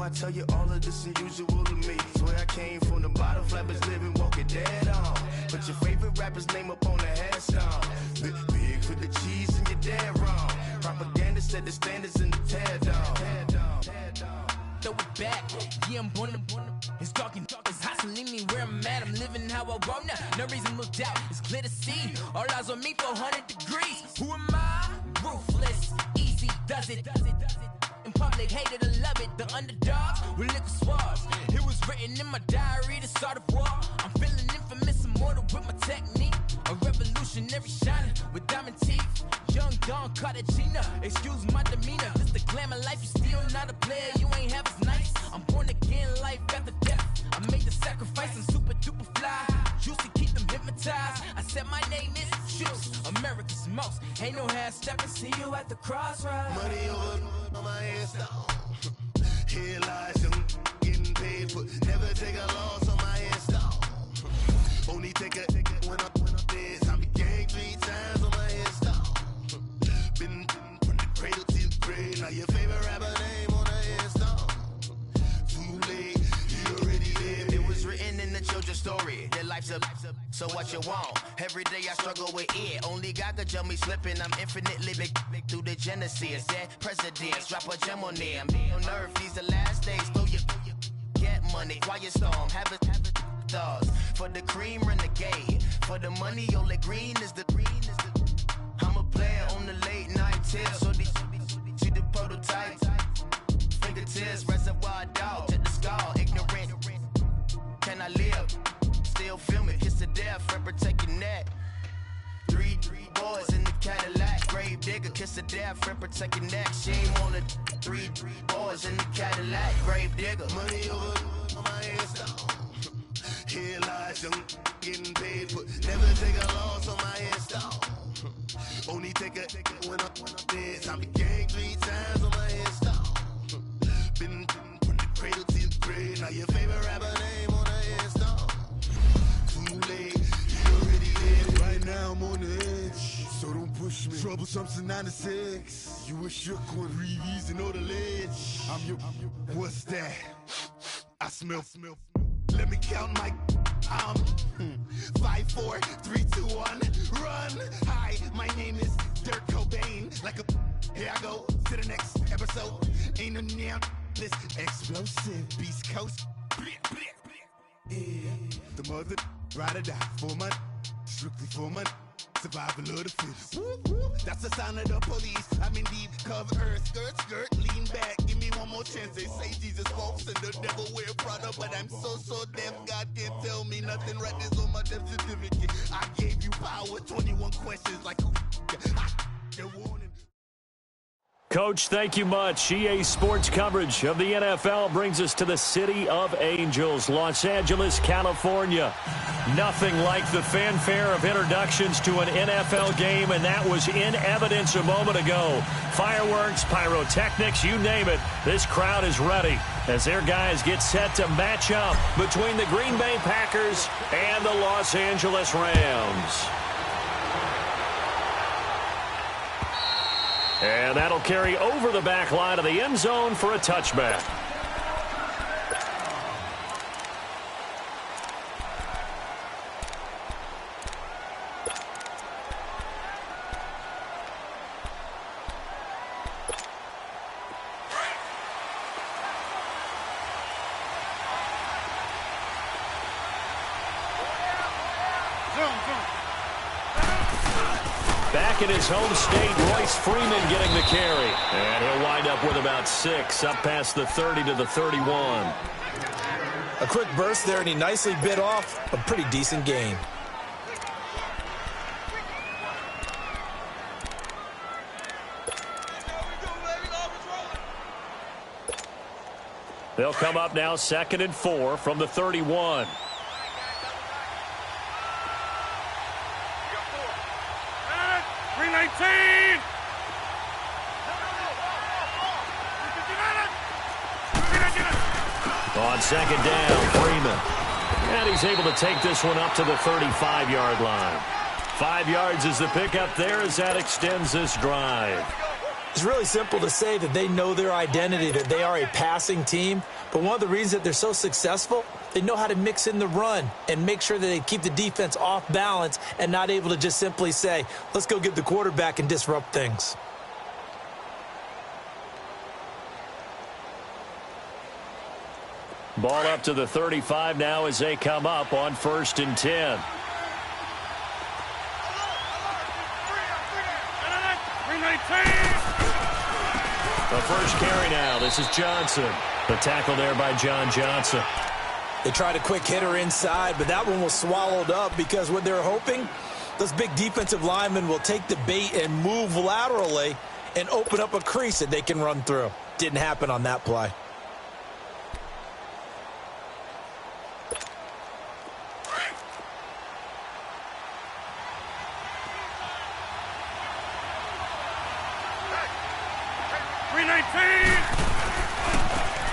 I tell you all of this unusual to me. Swear I came from the bottom, flappers living, walking dead on. Put your favorite rapper's name up on the headstone. Big for the cheese and you're dead wrong. Propaganda set the standards in the tear down. Throw it back, yeah, I'm born to. It's dark and it's hot, so leave me where I'm at. I'm living how I want now. No reason to look out, it's clear to see. All eyes on me, 400 degrees. Who am I? Ruthless, easy, does it. In public, hated or love it. The underdogs with liquor swabs. It was written in my diary to start a war. I'm feeling infamous, immortal with my technique. A revolutionary shining with diamond teeth. Young Don Cartagena, excuse my demeanor. This the glamour life, you still not a player. You ain't half as nice. I'm born again, life after death. I made the sacrifice, I'm super duper fly. Juicy, keep them hypnotized. I said my name is Juice, America's most. Ain't no half stepping, see you at the crossroads. Money over on my hands down. Here lies young getting paid for. Never take a loss on my hands down. Only take a when I'm dead. I be gang 3 times on my hands down. Been from the cradle to the grave. Now your favorite rapper name on the hands down. Too late, you already lived. It was written in the children's story. Their life's up, so what you want? Every day I struggle with it. Only God could jump me slipping. I'm infinitely big through the genesis. Dead presidents, drop a gem on them. On earth, these the last days. Throw your get money, quiet storm. Have a thoughts for the cream renegade. For the money, only green is the. I'm a player on the late night tip. So these see the prototype. Fingertips, reservoir dog, check the skull. Ignorant. Can I live? Still film it. Kiss to death, friend, protect your neck. 3 boys in the Cadillac. Grave digger, kiss to death, friend, protect your neck. Shame on the 3 boys in the Cadillac. Grave digger. Money over on my hands down. Here lies young getting paid for. Never take a loss on my hands down. Only take a when I'm dead. I be gang 3 times on my hands down. Been from the cradle to the grave. Now your favorite rapper name on the hands down. Too late, you already lived. Right now I'm on the edge, so don't push me. Troublesome to 96. You a shook one, breathe easy, know the ledge. I'm your. What's that? I smell. Let me count my. I'm 5, 4, 3, 2, 1. Run. Hi, my name is Dirk Cobain. Like a. Here I go to the next episode. Ain't no damn this explosive Beast Coast. Yeah. The mother ride or die for my. Strictly for my. Survival of the fittest. That's the sound of the police. I'm in deep cover earth. Skirt, lean back. Give me one more chance. They say Jesus walks and the devil wear Prada, but I'm so deaf. God can't tell me nothing. Right this on my death certificate. I gave you power. 21 questions like who? They're warning. Coach, thank you much. EA Sports coverage of the NFL brings us to the City of Angels, Los Angeles, California. Nothing like the fanfare of introductions to an NFL game, and that was in evidence a moment ago. Fireworks, pyrotechnics, you name it. This crowd is ready as their guys get set to match up between the Green Bay Packers and the Los Angeles Rams. And that'll carry over the back line of the end zone for a touchback. Back in his home state, Royce Freeman getting the carry. And he'll wind up with about 6, up past the 30 to the 31. A quick burst there, and he nicely bit off a pretty decent gain. They'll come up now 2nd and 4 from the 31. On 2nd down, Freeman. And he's able to take this one up to the 35-yard line. 5 yards is the pickup there as that extends this drive. It's really simple to say that they know their identity, that they are a passing team. But one of the reasons that they're so successful, they know how to mix in the run and make sure that they keep the defense off balance and not able to just simply say, let's go get the quarterback and disrupt things. Ball up to the 35 now as they come up on 1st and 10. The first carry now. This is Johnson. The tackle there by John Johnson. They tried a quick hitter inside, but that one was swallowed up because what they're hoping, those big defensive linemen will take the bait and move laterally and open up a crease that they can run through. Didn't happen on that play.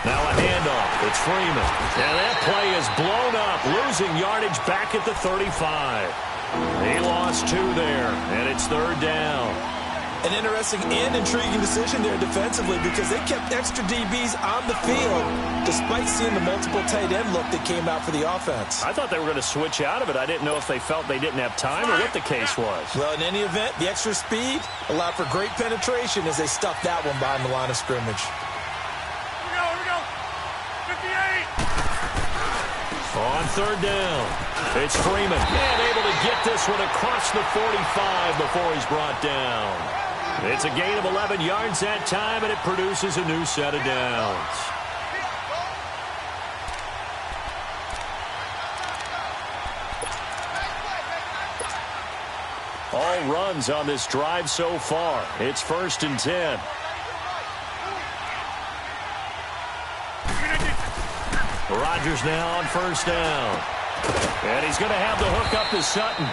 Now a handoff. It's Freeman. And that play is blown up, losing yardage back at the 35. He lost 2 there, and it's 3rd down. An interesting and intriguing decision there defensively because they kept extra DBs on the field despite seeing the multiple tight end look that came out for the offense. I thought they were going to switch out of it. I didn't know if they felt they didn't have time or what the case was. Well, in any event, the extra speed allowed for great penetration as they stuffed that one behind the line of scrimmage. Here we go. 58. On 3rd down, it's Freeman. And able to get this one across the 45 before he's brought down. It's a gain of 11 yards that time, and it produces a new set of downs. All runs on this drive so far. It's 1st and 10. Rodgers now on 1st down. And he's going to have the hook up to Sutton.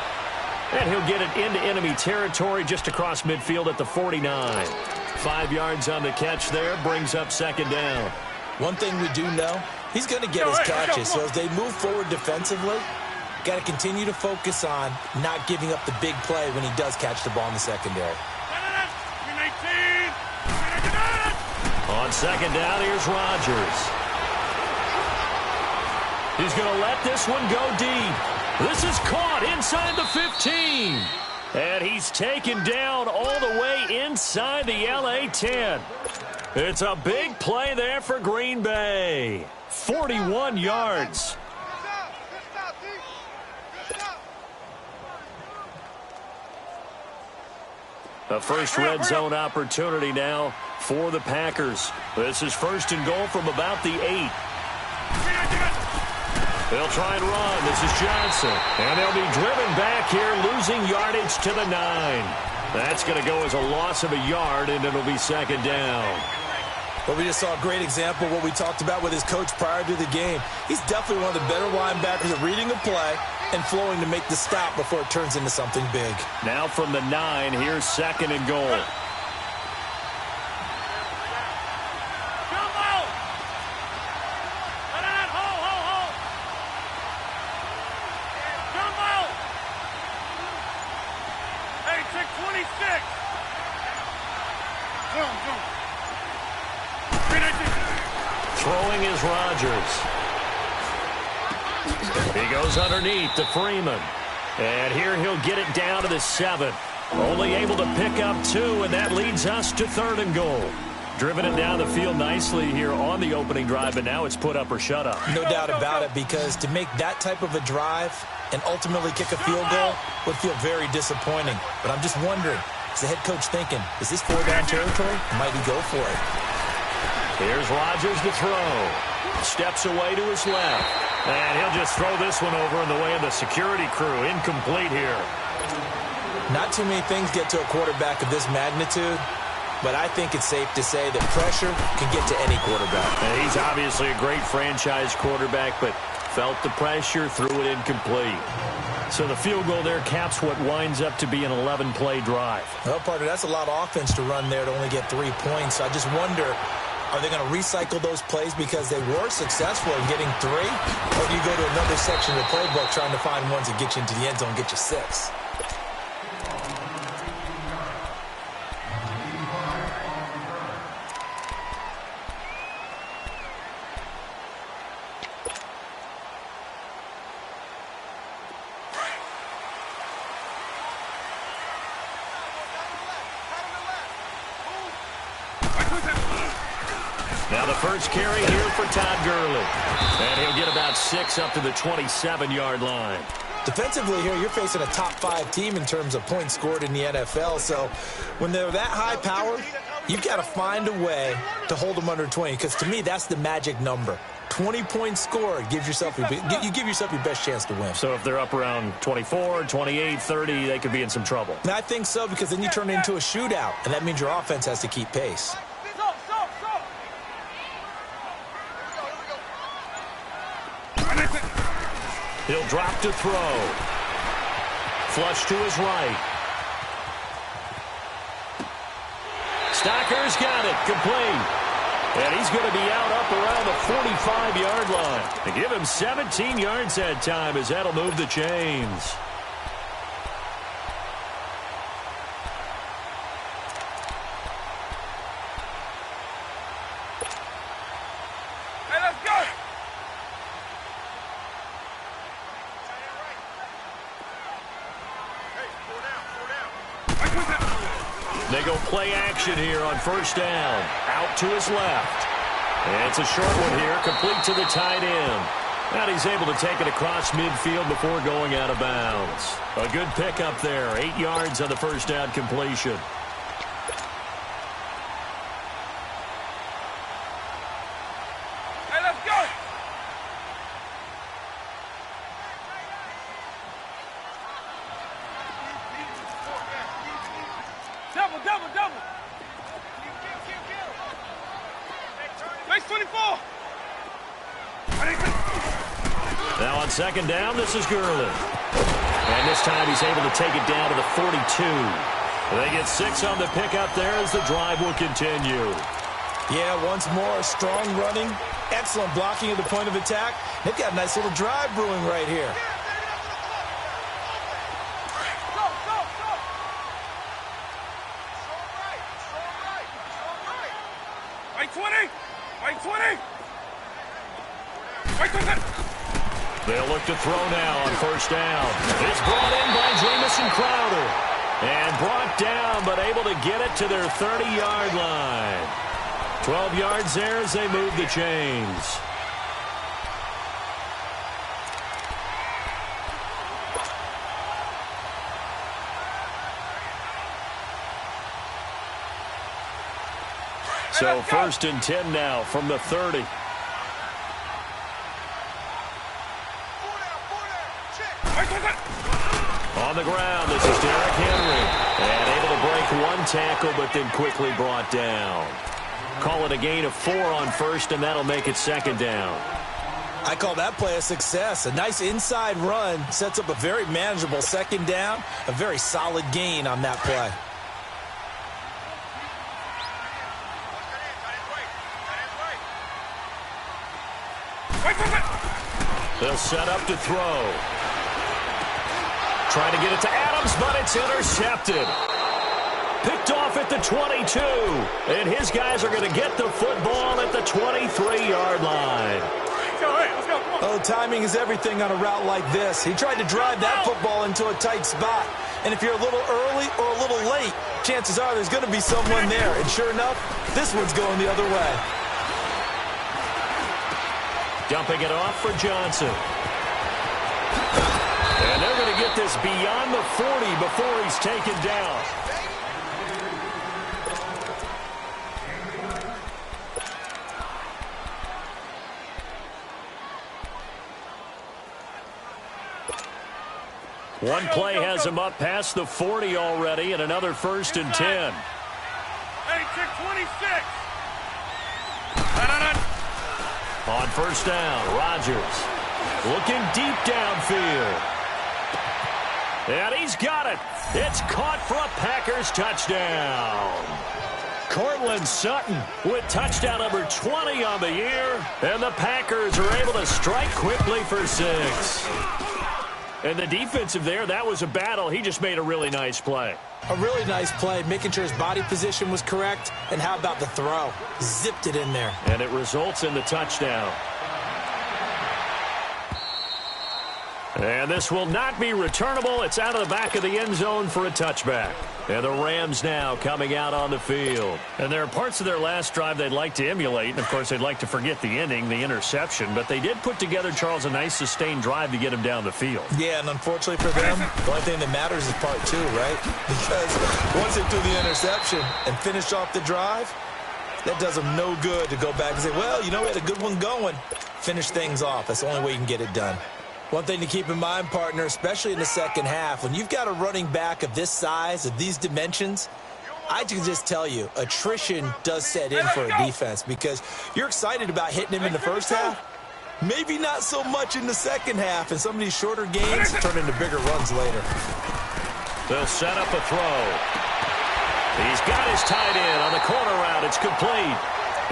And he'll get it into enemy territory just across midfield at the 49. 5 yards on the catch there, brings up 2nd down. One thing we do know, he's going to get his catches. So as they move forward defensively, got to continue to focus on not giving up the big play when he does catch the ball in the secondary. On 2nd down, here's Rodgers. He's going to let this one go deep. This is caught inside the 15. And he's taken down all the way inside the LA 10. It's a big play there for Green Bay. 41 yards. The first red zone opportunity now for the Packers. This is 1st and goal from about the 8. They'll try and run. This is Johnson. And they'll be driven back here, losing yardage to the 9. That's going to go as a loss of a yard, and it'll be 2nd down. But we just saw a great example of what we talked about with his coach prior to the game. He's definitely one of the better linebackers at reading the play and flowing to make the stop before it turns into something big. Now from the 9, here's 2nd and goal. Throwing is Rodgers. He goes underneath to Freeman. And here he'll get it down to the 7. Only able to pick up 2, and that leads us to 3rd and goal. Driven it down the field nicely here on the opening drive, but now it's put up or shut up. No doubt about it, because to make that type of a drive and ultimately kick a field goal would feel very disappointing. But I'm just wondering, is the head coach thinking, is this 4-down territory? Might he go for it? Here's Rodgers to throw. Steps away to his left. And he'll just throw this one over in the way of the security crew. Incomplete here. Not too many things get to a quarterback of this magnitude, but I think it's safe to say that pressure can get to any quarterback. And he's obviously a great franchise quarterback, but felt the pressure, threw it incomplete. So the field goal there caps what winds up to be an 11-play drive. Well, partner, that's a lot of offense to run there to only get 3 points. So I just wonder, are they going to recycle those plays because they were successful in getting 3? Or do you go to another section of the playbook trying to find ones that get you into the end zone and get you 6? Now the first carry here for Todd Gurley. And he'll get about 6 up to the 27-yard line. Defensively here, you're facing a top-5 team in terms of points scored in the NFL. So when they're that high-powered, you've got to find a way to hold them under 20. Because to me, that's the magic number. 20 points scored, you give yourself your best chance to win. So if they're up around 24, 28, 30, they could be in some trouble. And I think so, because then you turn it into a shootout, and that means your offense has to keep pace. He'll drop to throw. Flush to his right. Stocker's got it. Complete. And he's going to be out up around the 45-yard line. To give him 17 yards that time, as that'll move the chains. They go play action here on first down. Out to his left. And it's a short one here, complete to the tight end. And he's able to take it across midfield before going out of bounds. A good pickup there. 8 yards on the first down completion. Hey, let's go! Double. Base 24. Now on second down, this is Gurley. And this time he's able to take it down to the 42. They get 6 on the pickup there as the drive will continue. Yeah, once more, strong running, excellent blocking at the point of attack. They've got a nice little drive brewing right here. They'll look to throw now on first down. It's brought in by Jamison Crowder. And brought down, but able to get it to their 30-yard line. 12 yards there as they move the chains. So first and 10 now from the 30. On the ground, this is Derrick Henry. And able to break one tackle, but then quickly brought down. Call it a gain of 4 on first, and that'll make it second down. I call that play a success. A nice inside run sets up a very manageable second down. A very solid gain on that play. They'll set up to throw. Trying to get it to Adams, but it's intercepted. Picked off at the 22. And his guys are going to get the football at the 23-yard line. Oh, timing is everything on a route like this. He tried to drive that football into a tight spot. And if you're a little early or a little late, chances are there's going to be someone there. And sure enough, this one's going the other way. Dumping it off for Johnson. And they're going to get this beyond the 40 before he's taken down. One play has him up past the 40 already, and another first and 10. Hey, check 26. On first down, Rodgers looking deep downfield. And he's got it. It's caught for a Packers touchdown. Cortland Sutton with touchdown number 20 on the year. And the Packers are able to strike quickly for 6. And the defensive there, that was a battle. He just made a really nice play. A really nice play, making sure his body position was correct. And how about the throw? Zipped it in there. And it results in the touchdown. And this will not be returnable. It's out of the back of the end zone for a touchback. And the Rams now coming out on the field. And there are parts of their last drive they'd like to emulate. And, of course, they'd like to forget the ending, the interception. But they did put together, Charles, a nice sustained drive to get him down the field. Yeah, and unfortunately for them, the only thing that matters is part two, right? Because once they threw the interception and finished off the drive, that does them no good to go back and say, well, you know, we had a good one going. Finish things off. That's the only way you can get it done. One thing to keep in mind, partner, especially in the second half, when you've got a running back of this size, of these dimensions, I can just tell you, attrition does set in for a defense because you're excited about hitting him in the first half. Maybe not so much in the second half, and some of these shorter gains turn into bigger runs later. They'll set up a throw. He's got his tight end on the corner route. It's complete.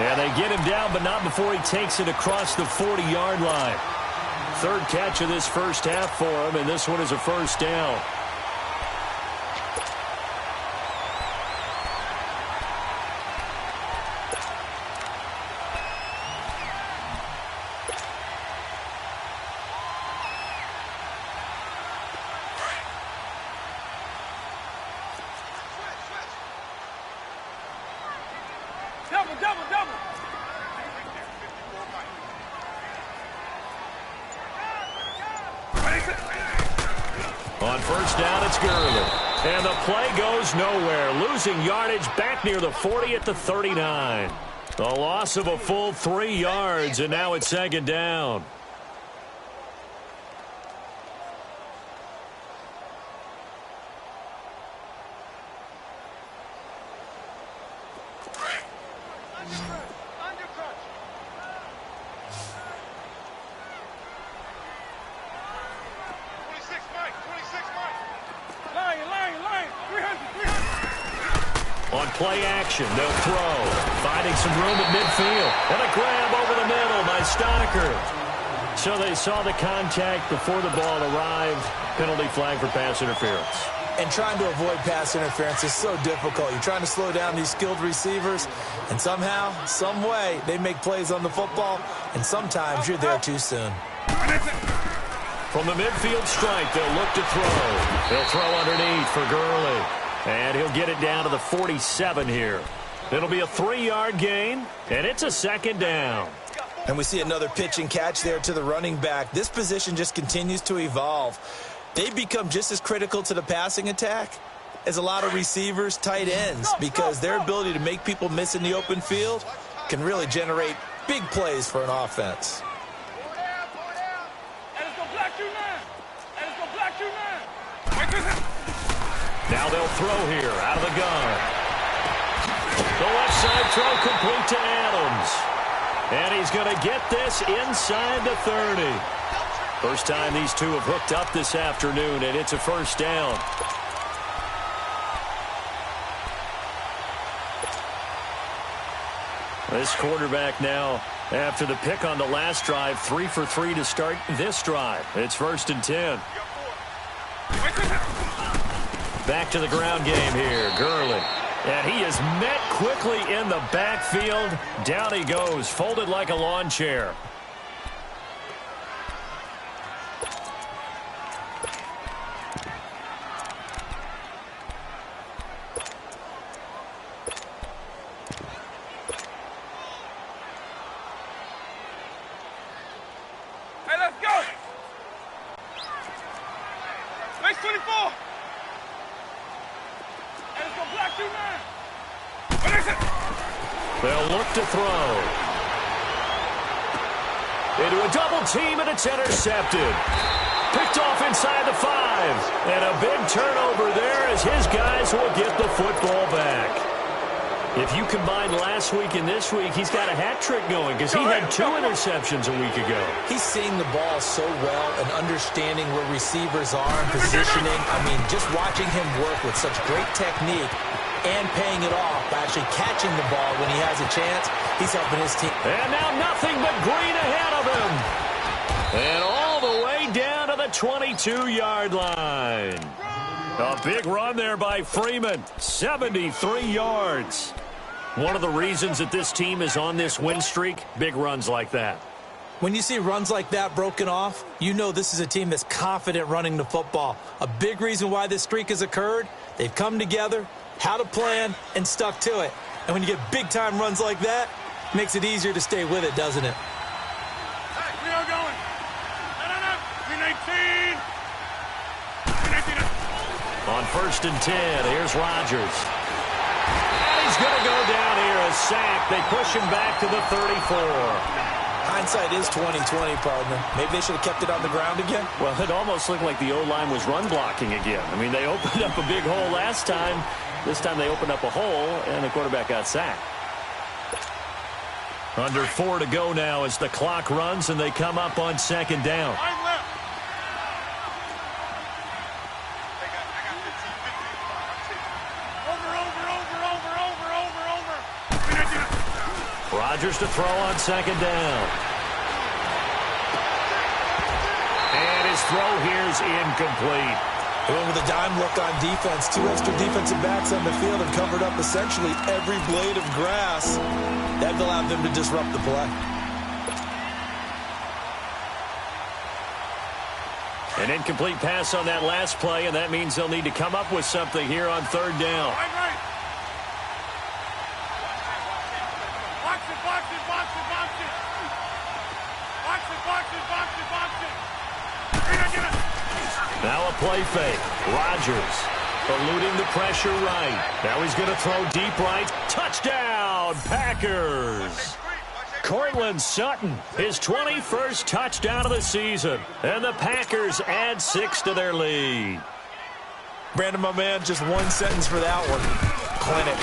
And they get him down, but not before he takes it across the 40-yard line. Third catch of this first half for him, and this one is a first down. Double. On first down, it's Gurley. And the play goes nowhere. Losing yardage back near the 40 at the 39. A loss of a full 3 yards, and now it's second down. On play action, they'll throw. Finding some room at midfield. And a grab over the middle by Stoneker. So they saw the contact before the ball arrived. Penalty flag for pass interference. And trying to avoid pass interference is so difficult. You're trying to slow down these skilled receivers, and somehow, some way, they make plays on the football, and sometimes you're there too soon. From the midfield stripe, they'll look to throw. They'll throw underneath for Gurley. And he'll get it down to the 47 here. It'll be a 3-yard gain, and it's a second down. And we see another pitch and catch there to the running back. This position just continues to evolve. They become just as critical to the passing attack as a lot of receivers, tight ends, because their ability to make people miss in the open field can really generate big plays for an offense. Now they'll throw here out of the gun. The left side throw complete to Adams. And he's going to get this inside the 30. First time these two have hooked up this afternoon, and it's a first down. This quarterback now, after the pick on the last drive, 3 for 3 to start this drive. It's 1st and 10. Back to the ground game here, Gurley. And he is met quickly in the backfield. Down he goes, folded like a lawn chair. Hey, let's go. Race 24. They'll look to throw. Into a double team, and it's intercepted. Picked off inside the 5. And a big turnover there as his guys will get the football back. If you combine last week and this week, he's got a hat trick going because he had 2 interceptions a week ago. He's seeing the ball so well and understanding where receivers are and positioning. I mean, just watching him work with such great technique and paying it off by actually catching the ball when he has a chance, he's helping his team. And now nothing but green ahead of him. And all the way down to the 22-yard line. A big run there by Freeman, 73 yards. One of the reasons that this team is on this win streak, big runs like that. When you see runs like that broken off, you know this is a team that's confident running the football. A big reason why this streak has occurred, they've come together, had a plan, and stuck to it. And when you get big-time runs like that, it makes it easier to stay with it, doesn't it? Hey, we are going. No. Green 18. Green 18. On 1st and 10, here's Rodgers. And he's going to go down here, a sack. They push him back to the 34. Hindsight is 20/20, partner. Maybe they should have kept it on the ground again. Well, it almost looked like the O-line was run blocking again. I mean, they opened up a big hole last time. This time they opened up a hole, and the quarterback got sacked. Under 4 to go now as the clock runs, and they come up on 2nd down. Rodgers to throw on 2nd down. And his throw here's incomplete. They went with a dime look on defense. 2 extra defensive backs on the field and covered up essentially every blade of grass. That allowed them to disrupt the play. An incomplete pass on that last play, and that means they'll need to come up with something here on 3rd down. Now a play fake. Rodgers eluding the pressure right. Now he's going to throw deep right. Touchdown, Packers. Courtland Sutton, his 21st touchdown of the season. And the Packers add 6 to their lead. Brandon, my man, just one sentence for that one. Clinic.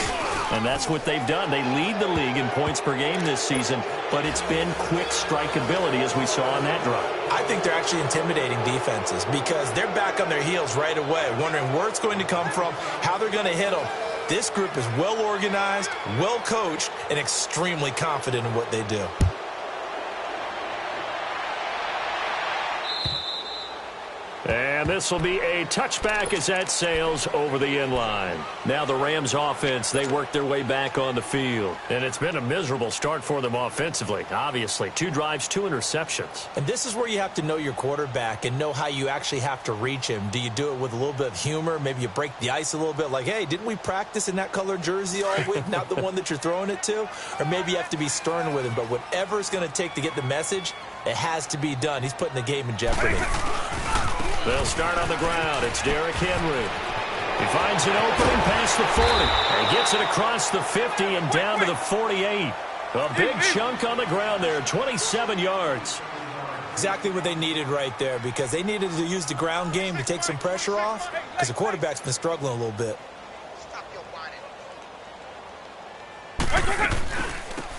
And that's what they've done. They lead the league in points per game this season, but it's been quick strikeability as we saw on that drive. I think they're actually intimidating defenses because they're back on their heels right away, wondering where it's going to come from, how they're going to hit them. This group is well organized, well coached, and extremely confident in what they do. And this will be a touchback as that sails over the end line. Now the Rams offense, they work their way back on the field. And it's been a miserable start for them offensively, obviously. 2 drives, 2 interceptions. And this is where you have to know your quarterback and know how you actually have to reach him. Do you do it with a little bit of humor? Maybe you break the ice a little bit like, hey, didn't we practice in that colored jersey all week? Not the one that you're throwing it to? Or maybe you have to be stern with him. But whatever it's going to take to get the message, it has to be done. He's putting the game in jeopardy. They'll start on the ground. It's Derrick Henry. He finds an opening past the 40. And gets it across the 50 and down to the 48. A big chunk on the ground there, 27 yards. Exactly what they needed right there because they needed to use the ground game to take some pressure off because the quarterback's been struggling a little bit.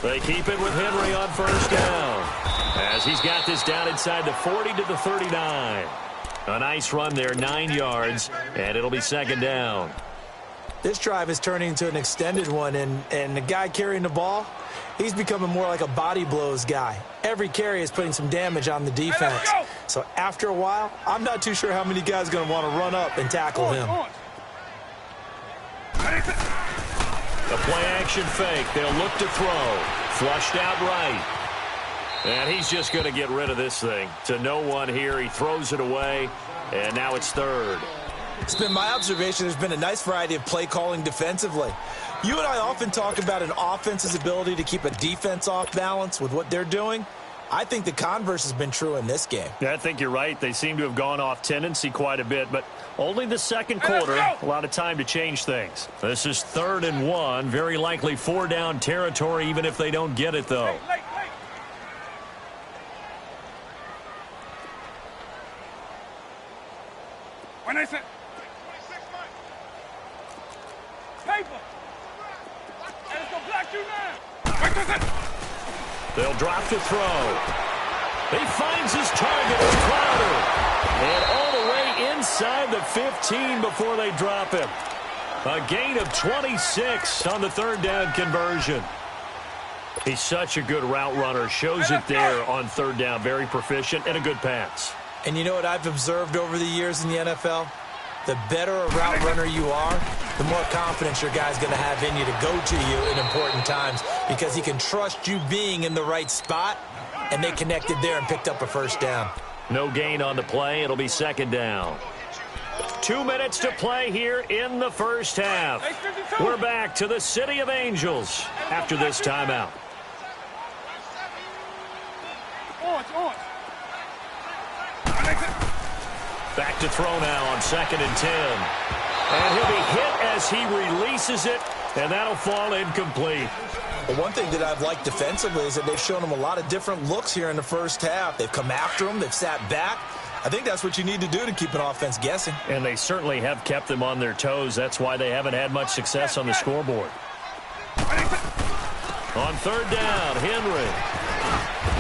They keep it with Henry on 1st down as he's got this down inside the 40 to the 39. A nice run there, 9 yards, and it'll be 2nd down. This drive is turning into an extended one, and the guy carrying the ball, he's becoming more like a body blows guy. Every carry is putting some damage on the defense. So after a while, I'm not too sure how many guys are going to want to run up and tackle him. A play-action fake. They'll look to throw. Flushed out right. And he's just going to get rid of this thing. To no one here. He throws it away, and now it's 3rd. It's been my observation there's been a nice variety of play calling defensively. You and I often talk about an offense's ability to keep a defense off balance with what they're doing. I think the converse has been true in this game. Yeah, I think you're right. They seem to have gone off tendency quite a bit, but only the 2nd quarter. A lot of time to change things. This is 3rd and 1. Very likely 4-down territory, even if they don't get it, though. When I said paper, and it's gonna block you now. They'll drop to throw. He finds his target, Crowder, and all the way inside the 15 before they drop him. A gain of 26 on the 3rd down conversion. He's such a good route runner. Shows it there on 3rd down. Very proficient and a good pass. And you know what I've observed over the years in the NFL? The better a route runner you are, the more confidence your guy's going to have in you to go to you in important times because he can trust you being in the right spot and they connected there and picked up a first down. No gain on the play. It'll be second down. 2 minutes to play here in the first half. We're back to the City of Angels after this timeout. Back to throw now on 2nd and 10. And he'll be hit as he releases it, and that'll fall incomplete. Well, one thing that I've liked defensively is that they've shown him a lot of different looks here in the first half. They've come after him. They've sat back. I think that's what you need to do to keep an offense guessing. And they certainly have kept them on their toes. That's why they haven't had much success on the scoreboard. On 3rd down, Henry.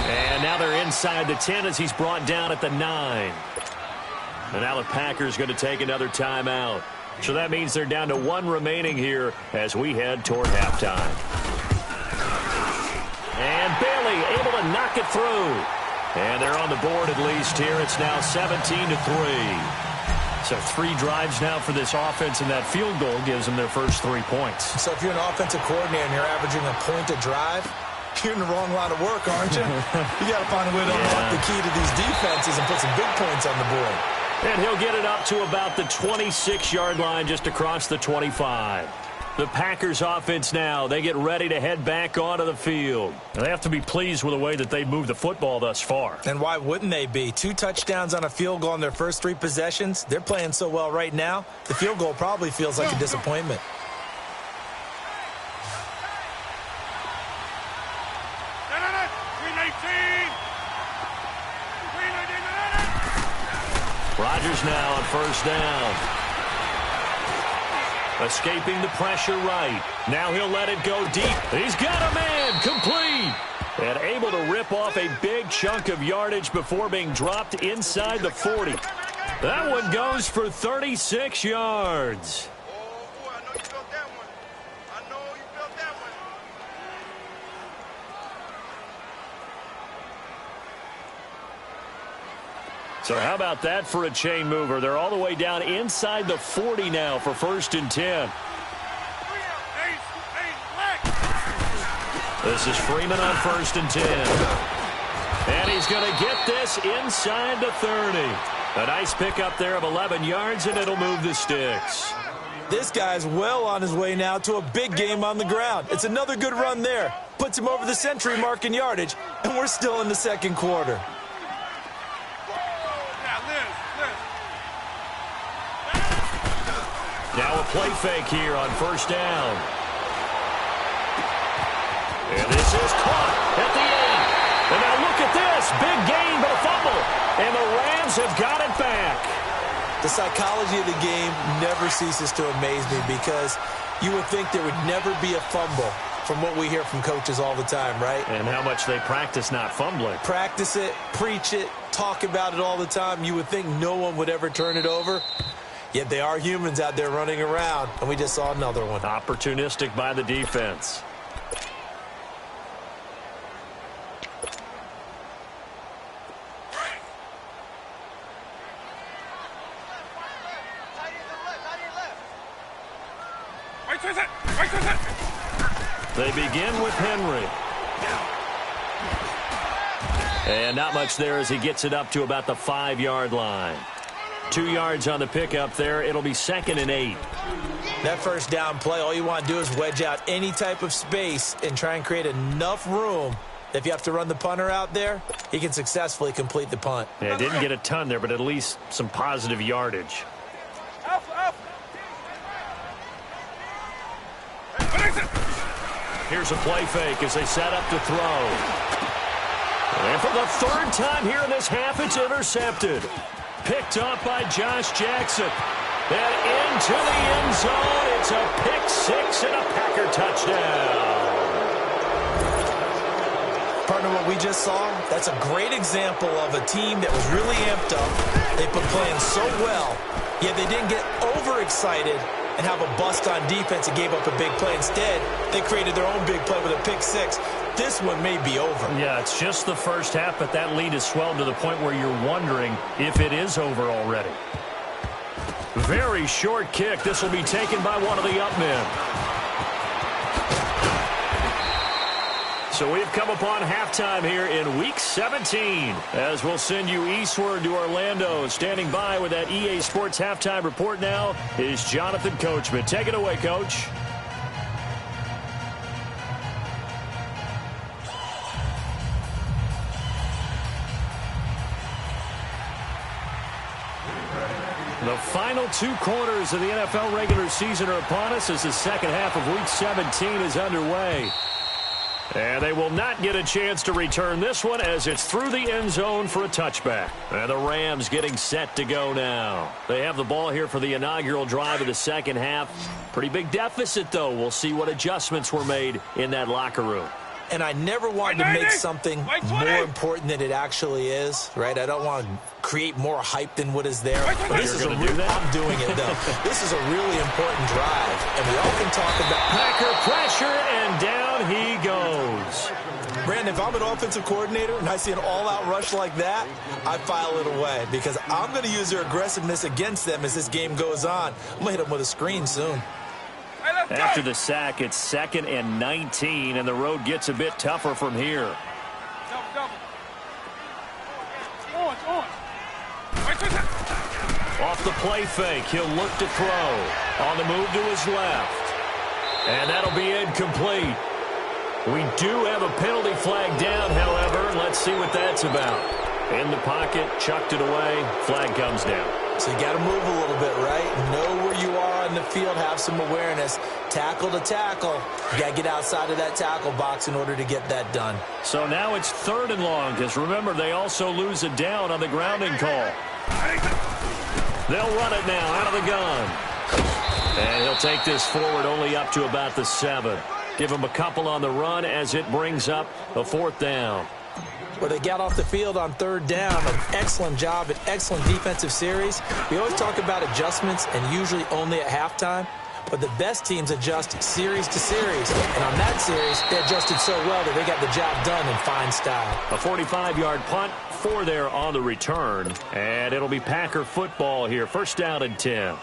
And now they're inside the 10 as he's brought down at the 9. And now the Packers going to take another timeout. So that means they're down to 1 remaining here as we head toward halftime. And Bailey able to knock it through. And they're on the board at least here. It's now 17-3. So 3 drives now for this offense, and that field goal gives them their first 3 points. So if you're an offensive coordinator and you're averaging a point a drive, you're in the wrong line of work, aren't you? You got to find a way to unlock the key to these defenses and put some big points on the board. And he'll get it up to about the 26-yard line, just across the 25. The Packers offense now, they get ready to head back onto the field. And they have to be pleased with the way that they've moved the football thus far. And why wouldn't they be? 2 touchdowns on a field goal in their first 3 possessions. They're playing so well right now, the field goal probably feels like a disappointment. Rodgers now on 1st down. Escaping the pressure right. Now he'll let it go deep. He's got a man. Complete. And able to rip off a big chunk of yardage before being dropped inside the 40. That one goes for 36 yards. So how about that for a chain mover? They're all the way down inside the 40 now for 1st and 10. This is Freeman on 1st and 10. And he's going to get this inside the 30. A nice pickup there of 11 yards, and it'll move the sticks. This guy's well on his way now to a big game on the ground. It's another good run there. Puts him over the century mark in yardage, and we're still in the 2nd quarter. Now a play fake here on 1st down. And this is caught at the 8. And now look at this. Big gain, but a fumble. And the Rams have got it back. The psychology of the game never ceases to amaze me because you would think there would never be a fumble from what we hear from coaches all the time, right? And how much they practice not fumbling. Practice it, preach it, talk about it all the time. You would think no one would ever turn it over. Yet they are humans out there running around, and we just saw another one. Opportunistic by the defense. They begin with Henry. And not much there as he gets it up to about the 5-yard line. 2 yards on the pickup there. It'll be 2nd and 8. That 1st down play, all you want to do is wedge out any type of space and try and create enough room that if you have to run the punter out there, he can successfully complete the punt. Yeah, didn't get a ton there, but at least some positive yardage. Here's a play fake as they set up to throw. And for the 3rd time here in this half, it's intercepted. Picked up by Josh Jackson. And into the end zone. It's a pick 6 and a Packer touchdown. Partner, what we just saw, that's a great example of a team that was really amped up. They've been playing so well, yet they didn't get overexcited and have a bust on defense and gave up a big play. Instead, they created their own big play with a pick 6. This one may be over. Yeah, it's just the first half, but that lead has swelled to the point where you're wondering if it is over already. Very short kick. This will be taken by one of the up men. So we've come upon halftime here in Week 17 as we'll send you eastward to Orlando. Standing by with that EA Sports halftime report now is Jonathan Coachman. Take it away, Coach. The final 2 quarters of the NFL regular season are upon us as the second half of Week 17 is underway. And they will not get a chance to return this one as it's through the end zone for a touchback. And the Rams getting set to go now. They have the ball here for the inaugural drive of the second half. Pretty big deficit, though. We'll see what adjustments were made in that locker room. And I never wanted to make something more important than it actually is, right? I don't want to create more hype than what is there. But this is I'm doing it, though. This is a really important drive. And we often talk about Packer pressure, and down he goes. Brandon, if I'm an offensive coordinator and I see an all-out rush like that, I file it away because I'm going to use their aggressiveness against them as this game goes on. I'm going to hit them with a screen soon. After the sack, it's 2nd and 19, and the road gets a bit tougher from here. Off the play fake, he'll look to throw. On the move to his left. And that'll be incomplete. We do have a penalty flag down, however. Let's see what that's about. In the pocket, chucked it away. Flag comes down. So you got to move a little bit, right? Know where you are on the field, have some awareness. Tackle to tackle. You got to get outside of that tackle box in order to get that done. So now it's 3rd and long, because remember, they also lose a down on the grounding call. They'll run it now out of the gun. And he'll take this forward only up to about the 7. Give him a couple on the run as it brings up a 4th down. Well, they got off the field on 3rd down. An excellent job, an excellent defensive series. We always talk about adjustments and usually only at halftime. But the best teams adjust series to series. And on that series, they adjusted so well that they got the job done in fine style. A 45-yard punt, 4 there on the return. And it'll be Packer football here. 1st down and 10.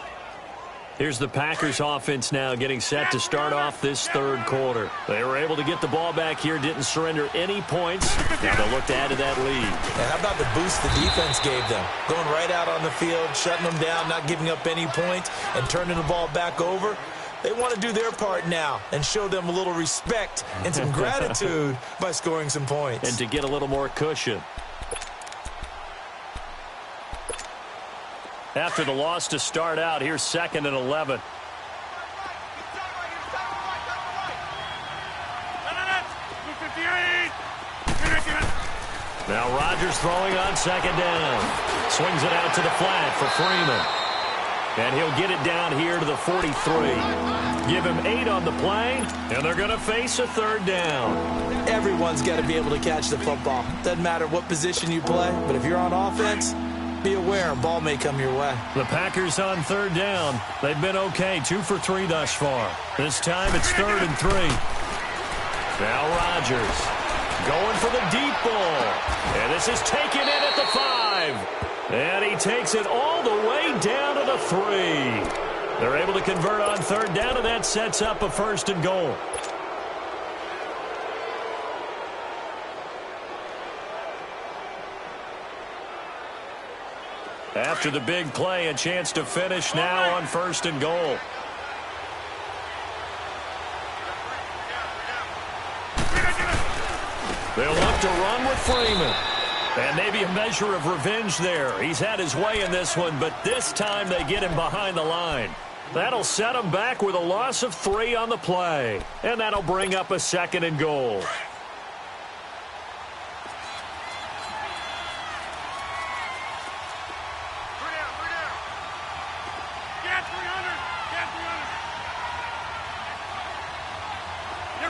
Here's the Packers offense now getting set to start off this 3rd quarter. They were able to get the ball back here, didn't surrender any points. Now they'll look to add to that lead. And how about the boost the defense gave them? Going right out on the field, shutting them down, not giving up any points, and turning the ball back over. They want to do their part now and show them a little respect and some gratitude by scoring some points. And to get a little more cushion. After the loss to start out, here's 2nd and 11. Now Rodgers throwing on 2nd down. Swings it out to the flat for Freeman. And he'll get it down here to the 43. Give him 8 on the play, and they're going to face a 3rd down. Everyone's got to be able to catch the football. Doesn't matter what position you play, but if you're on offense, be aware a ball may come your way. The Packers on 3rd down. They've been okay, 2 for 3 thus far. This time it's 3rd and 3. Now Rodgers going for the deep ball. And this is taken in at the 5. And he takes it all the way down to the 3. They're able to convert on 3rd down, and that sets up a 1st and goal. After the big play, a chance to finish now on 1st and goal. They'll look to run with Freeman. And maybe a measure of revenge there. He's had his way in this one, but this time they get him behind the line. That'll set him back with a loss of 3 on the play. And that'll bring up a 2nd and goal.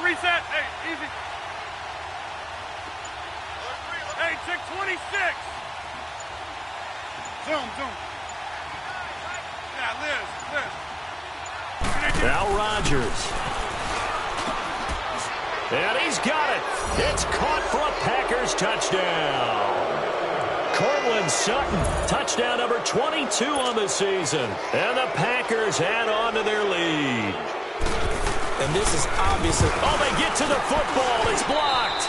Reset. Hey, easy. Hey, check 26. Zoom. Yeah, Liz. Now Rodgers. And he's got it. It's caught for a Packers touchdown. Cortland Sutton, touchdown number 22 on the season. And the Packers add on to their lead. And this is obviously... Oh, they get to the football. It's blocked.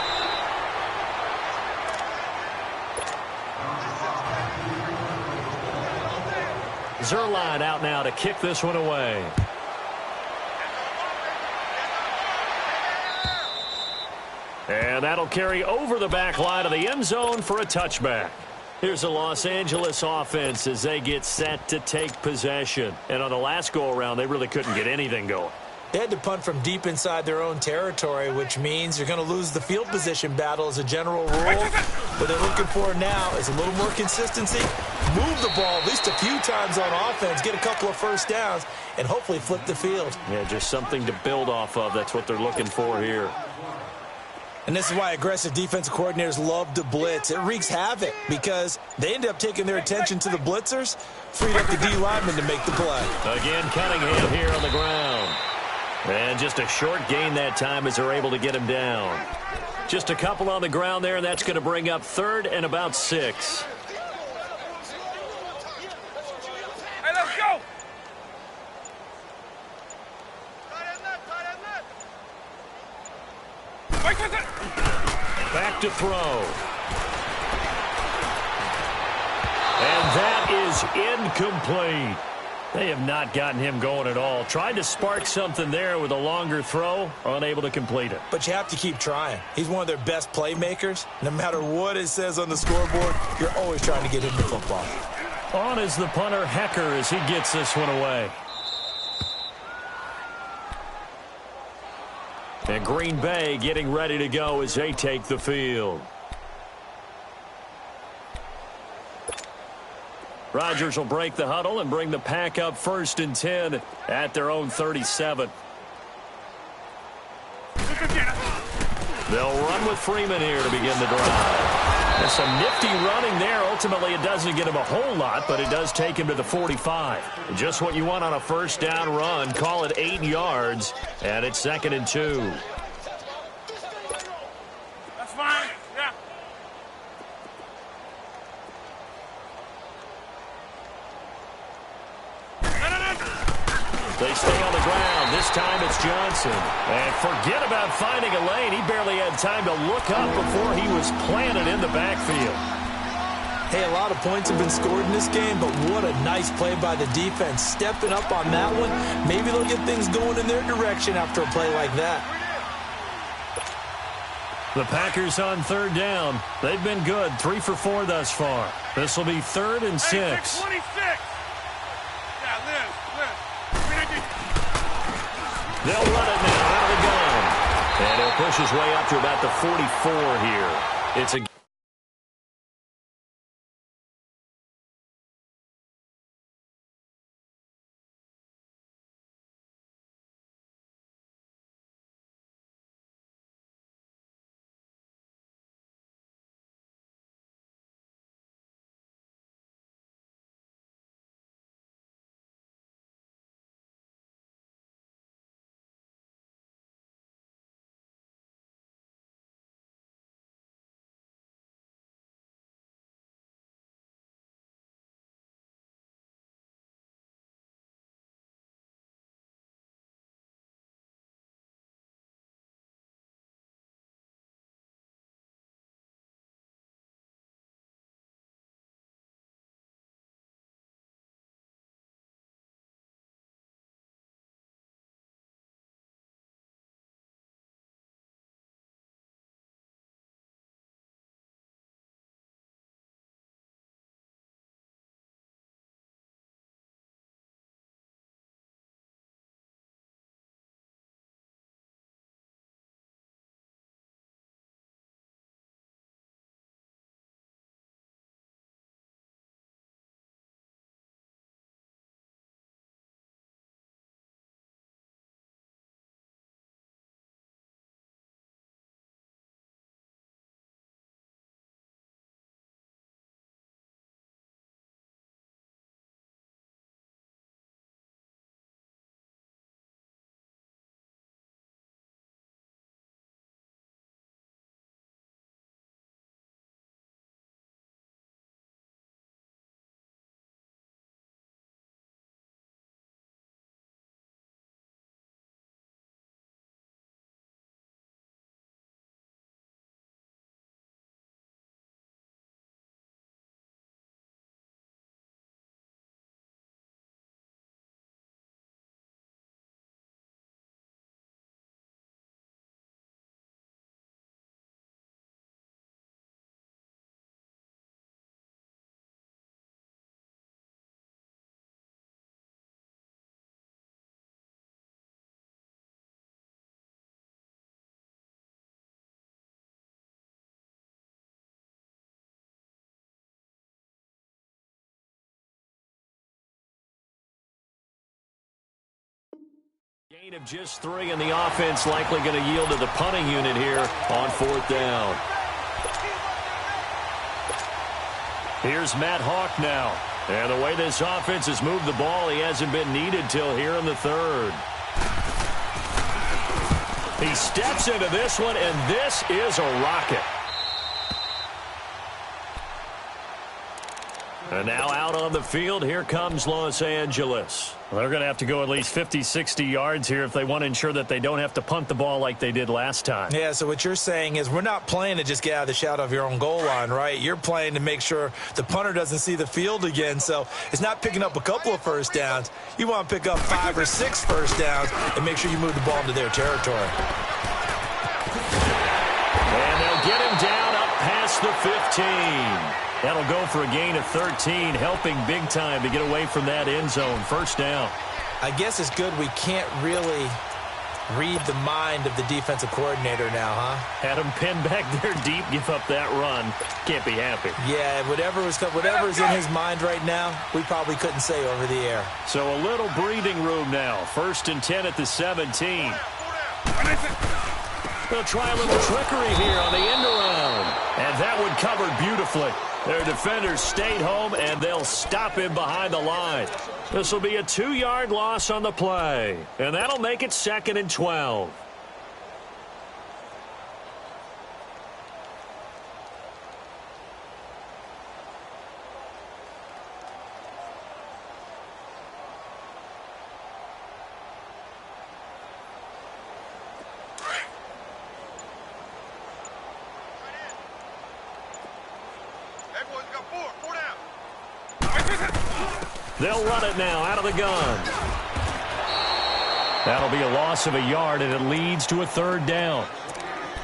Zuerlein out now to kick this one away. And that'll carry over the back line of the end zone for a touchback. Here's the Los Angeles offense as they get set to take possession. And on the last go-around, they really couldn't get anything going. They had to punt from deep inside their own territory, which means you're going to lose the field position battle as a general rule. What they're looking for now is a little more consistency, move the ball at least a few times on offense, get a couple of first downs, and hopefully flip the field. Yeah, just something to build off of. That's what they're looking for here. And this is why aggressive defensive coordinators love to blitz. It wreaks havoc because they end up taking their attention to the blitzers, freed up the D lineman to make the play. Again, Cunningham here on the ground. And just a short gain that time as they're able to get him down. Just a couple on the ground there, and that's going to bring up 3rd and about 6. Hey, let's go. Back to throw. And that is incomplete. They have not gotten him going at all. Tried to spark something there with a longer throw, unable to complete it. But you have to keep trying. He's one of their best playmakers. No matter what it says on the scoreboard, you're always trying to get him the football. On is the punter, Hecker, as he gets this one away. And Green Bay getting ready to go as they take the field. Rodgers will break the huddle and bring the pack up 1st and 10 at their own 37. They'll run with Freeman here to begin the drive. There's some nifty running there. Ultimately, it doesn't get him a whole lot, but it does take him to the 45. Just what you want on a first down run. Call it 8 yards, and it's 2nd and 2. That's fine. Yeah. They stay on the ground. This time it's Johnson. And forget about finding a lane. He barely had time to look up before he was planted in the backfield. Hey, a lot of points have been scored in this game, but what a nice play by the defense. Stepping up on that one, maybe they'll get things going in their direction after a play like that. The Packers on 3rd down. They've been good, 3 for 4 thus far. This will be 3rd and 6. Hey, 626. Yeah, Liz. They'll run it now out of the gun. And he'll push his way up to about the 44 here. It's a Of just 3, and the offense likely going to yield to the punting unit here on 4th down. Here's Matt Hawk now. And the way this offense has moved the ball, he hasn't been needed till here in the 3rd. He steps into this one, and this is a rocket. And now out on the field, here comes Los Angeles. Well, they're going to have to go at least 50, 60 yards here if they want to ensure that they don't have to punt the ball like they did last time. Yeah, so what you're saying is we're not playing to just get out of the shadow of your own goal line, right? You're playing to make sure the punter doesn't see the field again. So it's not picking up a couple of first downs. You want to pick up 5 or 6 first downs and make sure you move the ball into their territory. And they'll get him down up past the 15. That'll go for a gain of 13, helping big time to get away from that end zone. First down. I guess it's good we can't really read the mind of the defensive coordinator now, huh? Had him pinned back there deep, give up that run. Can't be happy. Yeah, whatever's in his mind right now, we probably couldn't say over the air. So a little breathing room now. 1st and 10 at the 17. They'll try a little trickery here on the end around. And that one covered beautifully. Their defenders stayed home, and they'll stop him behind the line. This will be a 2-yard loss on the play. And that'll make it 2nd and 12. They'll run it now out of the gun. That'll be a loss of a yard, and it leads to a 3rd down.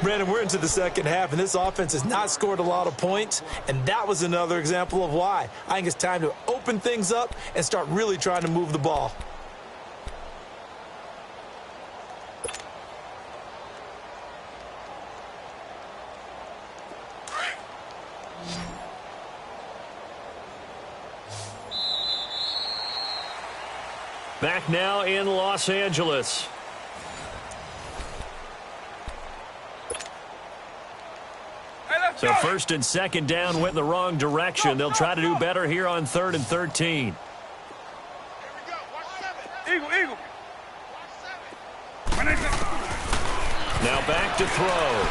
Brandon, we're into the second half, and this offense has not scored a lot of points, and that was another example of why. I think it's time to open things up and start really trying to move the ball. Back now in Los Angeles. So 1st and 2nd down went in the wrong direction. They'll try to do better here on 3rd and 13. Eagle. Now back to throw.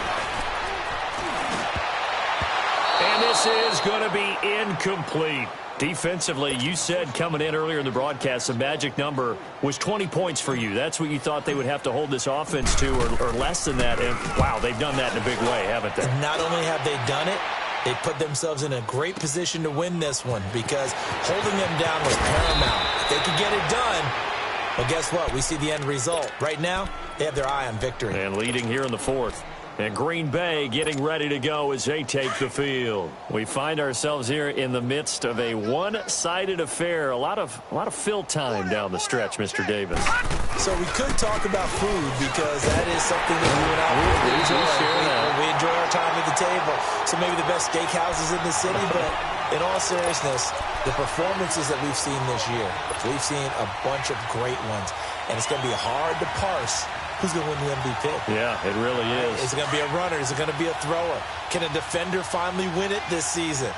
And this is going to be incomplete. Defensively, you said coming in earlier in the broadcast, the magic number was 20 points for you. That's what you thought they would have to hold this offense to, or less than that. And, wow, they've done that in a big way, haven't they? Not only have they done it, they put themselves in a great position to win this one because holding them down was paramount. If they could get it done, well, guess what? We see the end result. Right now, they have their eye on victory. And leading here in the 4th. And Green Bay getting ready to go as they take the field. We find ourselves here in the midst of a one-sided affair. A lot of fill time down the stretch, Mr. Davis. So we could talk about food because that is something that you and I really enjoy. We enjoy our time at the table. So maybe the best steakhouses in the city, but in all seriousness, the performances that we've seen this year, we've seen a bunch of great ones. And it's going to be hard to parse who's going to win the MVP. Yeah, it really is. Is it going to be a runner? Is it going to be a thrower? Can a defender finally win it this season?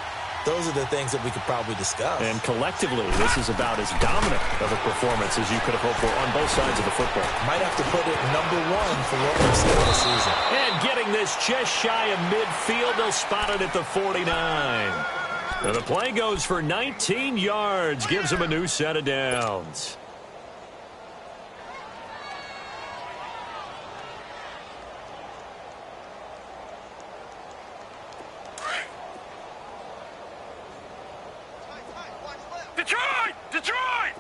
Those are the things that we could probably discuss. And collectively, this is about as dominant of a performance as you could have hoped for on both sides of the football. Might have to put it number 1 for what we've seen this season. And getting this just shy of midfield, they'll spot it at the 49. And the play goes for 19 yards, gives them a new set of downs. Detroit!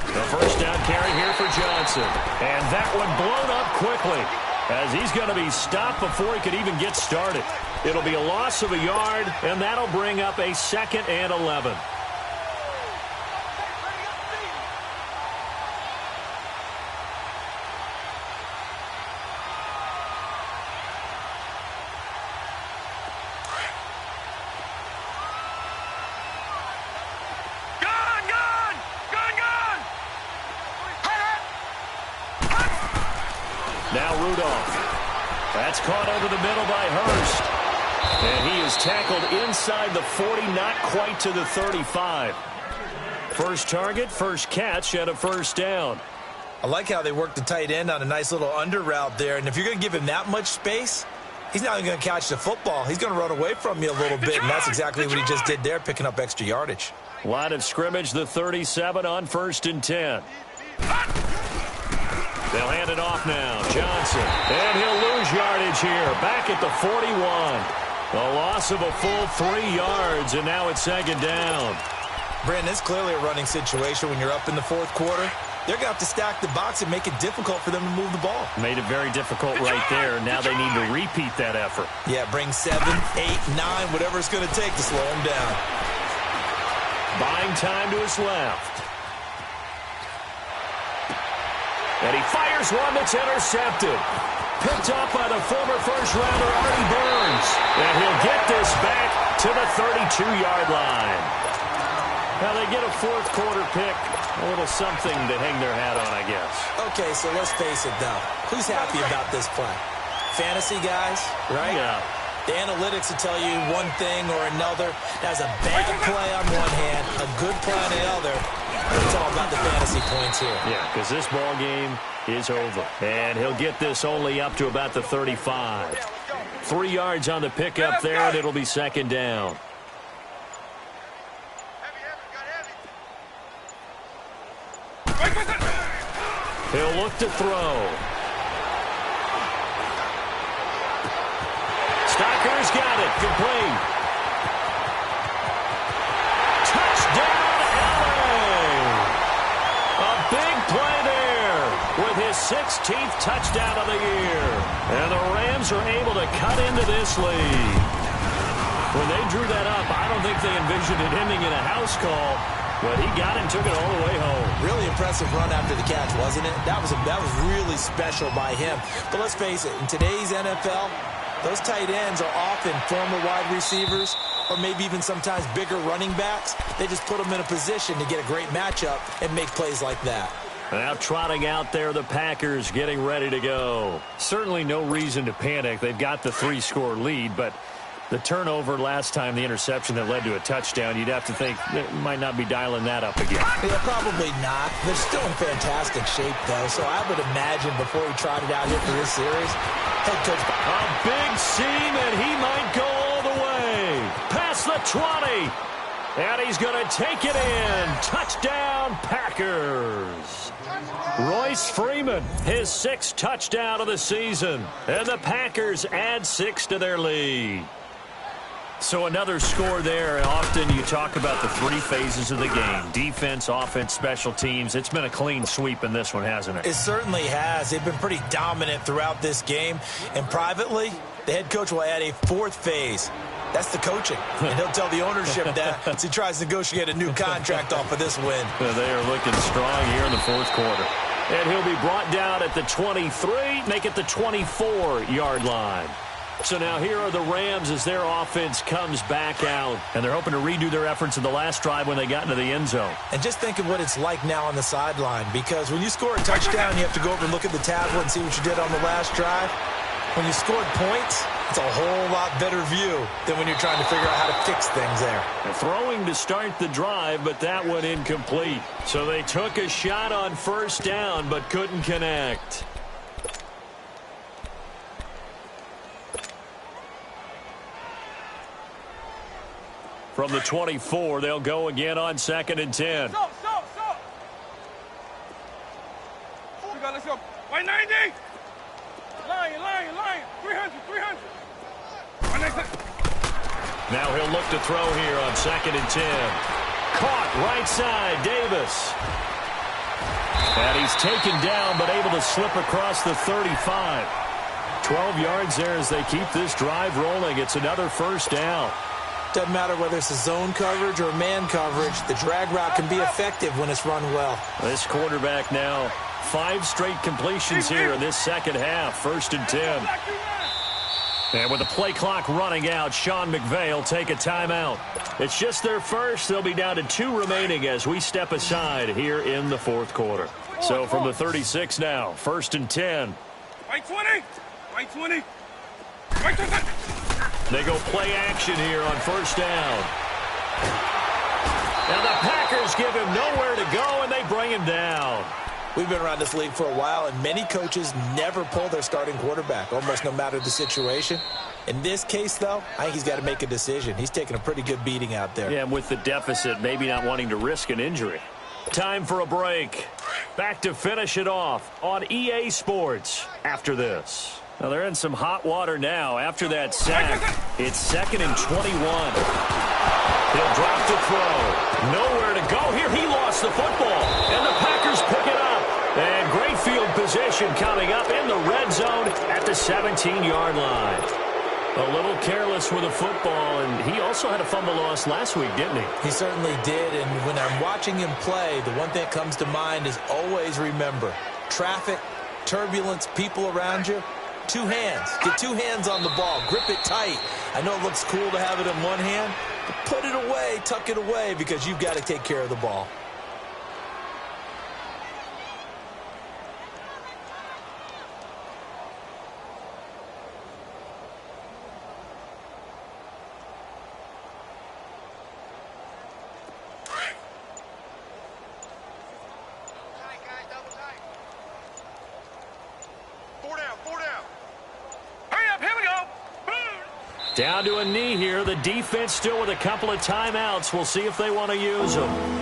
The first down carry here for Johnson. And that one blown up quickly as he's going to be stopped before he could even get started. It'll be a loss of a yard, and that'll bring up a 2nd and 11. Rudolph. That's caught over the middle by Hurst. And he is tackled inside the 40, not quite to the 35. First target, first catch, and a first down. I like how they work the tight end on a nice little under route there. And if you're going to give him that much space, he's not even going to catch the football. He's going to run away from you a little bit, and that's exactly what he just did there, picking up extra yardage. Line of scrimmage, the 37 on 1st and 10. They'll hand it off now. Johnson. And he'll lose yardage here. Back at the 41. A loss of a full 3 yards, and now it's 2nd down. Brandon, it's clearly a running situation when you're up in the 4th quarter. They're going to have to stack the box and make it difficult for them to move the ball. Made it very difficult right there. Now they need to repeat that effort. Yeah, bring 7, 8, 9, whatever it's going to take to slow them down. Buying time to his left. And he fires one that's intercepted. Picked up by the former first-rounder Artie Burns. And he'll get this back to the 32-yard line. Now they get a 4th quarter pick. A little something to hang their hat on, I guess. Okay, so let's face it, though. Who's happy about this play? Fantasy guys, right? Yeah. The analytics will tell you one thing or another. That's a bad play on one hand, a good play on the other. It's all about the fantasy points here. Yeah, because this ball game is over. And he'll get this only up to about the 35. 3 yards on the pickup there, and it'll be 2nd down. He'll look to throw. Stocker's got it. Complete. Touchdown, LA! A big play there with his 16th touchdown of the year. And the Rams are able to cut into this lead. When they drew that up, I don't think they envisioned it ending in a house call. But he got it and took it all the way home. Really impressive run after the catch, wasn't it? That was really special by him. But let's face it, in today's NFL, those tight ends are often former wide receivers or maybe even sometimes bigger running backs. They just put them in a position to get a great matchup and make plays like that. Now trotting out there, the Packers getting ready to go. Certainly no reason to panic. They've got the 3-score lead, but the turnover last time, the interception that led to a touchdown, you'd have to think they might not be dialing that up again. Yeah, probably not. They're still in fantastic shape, though, so I would imagine before he trotted out here for this series, head coach. A big seam, and he might go all the way. Past the 20. And he's going to take it in. Touchdown, Packers. Royce Freeman, his 6th touchdown of the season. And the Packers add 6 to their lead. So another score there. Often you talk about the 3 phases of the game. Defense, offense, special teams. It's been a clean sweep in this one, hasn't it? It certainly has. They've been pretty dominant throughout this game. And privately, the head coach will add a 4th phase. That's the coaching. And he'll tell the ownership that as he tries to negotiate a new contract off of this win. They are looking strong here in the 4th quarter. And he'll be brought down at the 23, make it the 24-yard line. So now here are the Rams as their offense comes back out. And they're hoping to redo their efforts in the last drive when they got into the end zone. And just think of what it's like now on the sideline. Because when you score a touchdown, you have to go over and look at the tablet and see what you did on the last drive. When you scored points, it's a whole lot better view than when you're trying to figure out how to fix things there. Throwing to start the drive, but that one incomplete. So they took a shot on 1st down, but couldn't connect. From the 24, they'll go again on 2nd and 10. Stop. Let's go. 190. Lying. 300. Now he'll look to throw here on 2nd and 10. Caught right side, Davis. And he's taken down, but able to slip across the 35. 12 yards there as they keep this drive rolling. It's another 1st down. Doesn't matter whether it's a zone coverage or man coverage. The drag route can be effective when it's run well. This quarterback now, 5 straight completions here in this second half. 1st and 10. And with the play clock running out, Sean McVay will take a timeout. It's just their first. They'll be down to 2 remaining as we step aside here in the 4th quarter. So from the 36 now, 1st and 10. Right 20. Right 20. Right 20. They go play action here on first down. And the Packers give him nowhere to go, and they bring him down. We've been around this league for a while, and many coaches never pull their starting quarterback, almost no matter the situation. In this case, though, I think he's got to make a decision. He's taking a pretty good beating out there. Yeah, and with the deficit, maybe not wanting to risk an injury. Time for a break. Back to finish it off on EA Sports after this. Now, they're in some hot water now after that sack. It's 2nd and 21. He'll drop to throw. Nowhere to go. Here he lost the football. And the Packers pick it up. And great field position coming up in the red zone at the 17-yard line. A little careless with the football, and he also had a fumble loss last week, didn't he? He certainly did, and when I'm watching him play, the one thing that comes to mind is always remember, traffic, turbulence, people around you, 2 hands. Get 2 hands on the ball. Grip it tight. I know it looks cool to have it in one hand, but put it away, tuck it away, because you've got to take care of the ball. Down to a knee here. The defense still with a couple of timeouts. We'll see if they want to use them.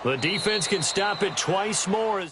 The defense can stop it twice more.